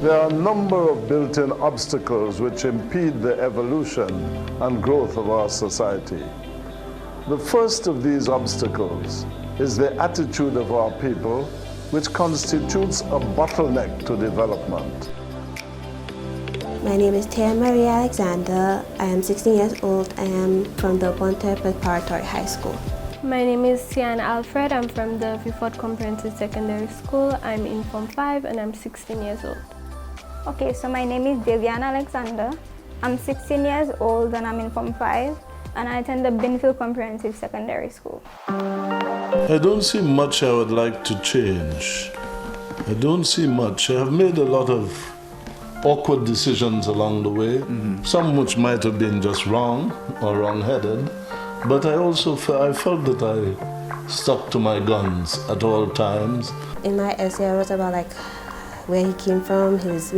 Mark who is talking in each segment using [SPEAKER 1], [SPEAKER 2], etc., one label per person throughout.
[SPEAKER 1] There are a number of built-in obstacles which impede the evolution and growth of our society. The first of these obstacles is the attitude of our people, which constitutes a bottleneck to development.
[SPEAKER 2] My name is Tia Marie Alexander. I am 16 years old. I am from the Bonte Preparatory High School.
[SPEAKER 3] My name is Sian Alfred. I'm from the Vieux-Fort Comprehensive Secondary School. I'm in Form 5 and I'm 16 years old.
[SPEAKER 4] Okay, so my name is Devian Alexander. I'm 16 years old and I'm in Form 5 and I attend the Binfield Comprehensive Secondary School.
[SPEAKER 1] I don't see much I would like to change. I don't see much. I have made a lot of awkward decisions along the way, some which might have been just wrong or wrong-headed, but I felt that I stuck to my guns at all times.
[SPEAKER 2] In my essay, I wrote about where he came from, his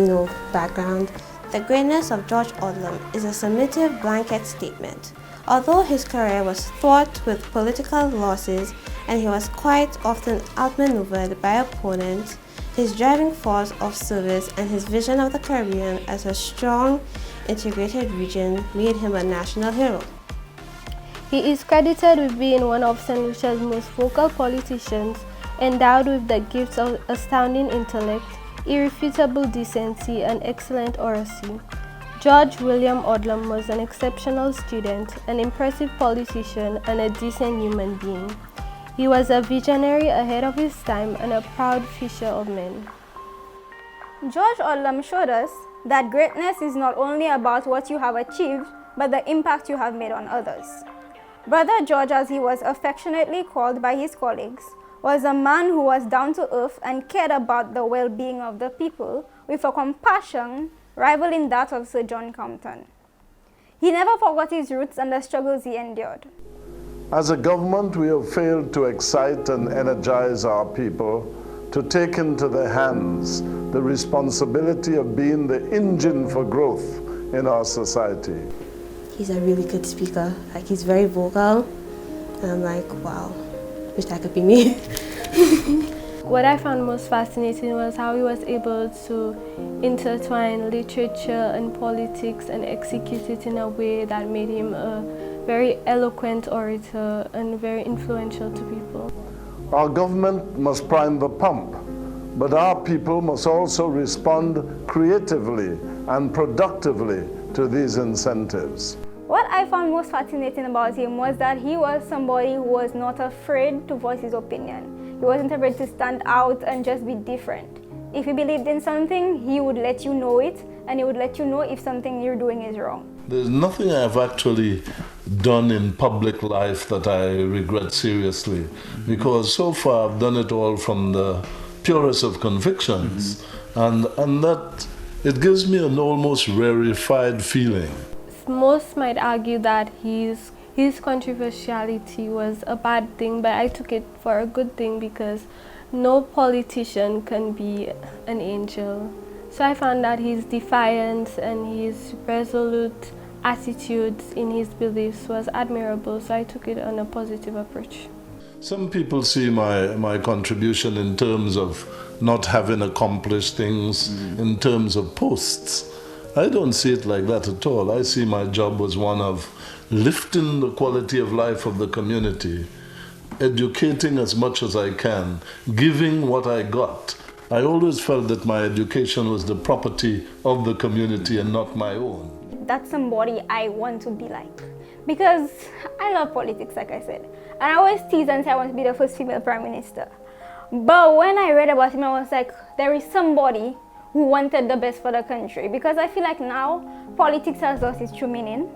[SPEAKER 2] background. The greatness of George Odlum is a summative blanket statement. Although his career was fraught with political losses and he was quite often outmaneuvered by opponents, his driving force of service and his vision of the Caribbean as a strong, integrated region made him a national hero.
[SPEAKER 3] He is credited with being one of St. Lucia's most vocal politicians, endowed with the gifts of astounding intellect, irrefutable decency, and excellent oracy. George William Odlum was an exceptional student, an impressive politician, and a decent human being. He was a visionary ahead of his time and a proud fisher of men.
[SPEAKER 4] George Odlum showed us that greatness is not only about what you have achieved, but the impact you have made on others. Brother George, as he was affectionately called by his colleagues, was a man who was down to earth and cared about the well-being of the people with a compassion rivaling that of Sir John Compton. He never forgot his roots and the struggles he endured.
[SPEAKER 1] As a government, we have failed to excite and energize our people to take into their hands the responsibility of being the engine for growth in our society.
[SPEAKER 2] He's a really good speaker. He's very vocal. And I'm like, wow, wish that could be me.
[SPEAKER 3] What I found most fascinating was how he was able to intertwine literature and politics and execute it in a way that made him a very eloquent orator and very influential to people.
[SPEAKER 1] Our government must prime the pump, but our people must also respond creatively and productively to these incentives.
[SPEAKER 4] What I found most fascinating about him was that he was somebody who was not afraid to voice his opinion. He wasn't afraid to stand out and just be different. If he believed in something, he would let you know it, and he would let you know if something you're doing is wrong.
[SPEAKER 1] There's nothing I've actually done in public life that I regret seriously, because so far I've done it all from the purest of convictions, and that it gives me an almost rarefied feeling.
[SPEAKER 3] Most might argue that his controversiality was a bad thing, but I took it for a good thing because no politician can be an angel. So I found that his defiance and his resolute attitudes in his beliefs was admirable, so I took it on a positive approach.
[SPEAKER 1] Some people see my contribution in terms of not having accomplished things, in terms of posts. I don't see it like that at all. I see my job as one of lifting the quality of life of the community, educating as much as I can, giving what I got. I always felt that my education was the property of the community and not my own.
[SPEAKER 4] That's somebody I want to be like. Because I love politics, like I said. And I always tease and say I want to be the first female prime minister. But when I read about him, I was like, there is somebody who wanted the best for the country. Because I feel like now, politics has lost its true meaning.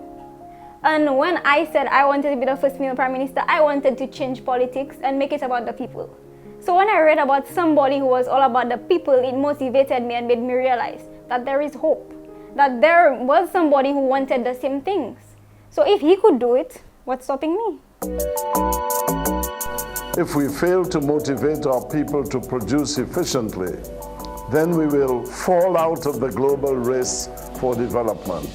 [SPEAKER 4] And when I said I wanted to be the first female prime minister, I wanted to change politics and make it about the people. So when I read about somebody who was all about the people, it motivated me and made me realize that there is hope. That there was somebody who wanted the same things. So if he could do it, what's stopping me?
[SPEAKER 1] If we fail to motivate our people to produce efficiently, then we will fall out of the global race for development.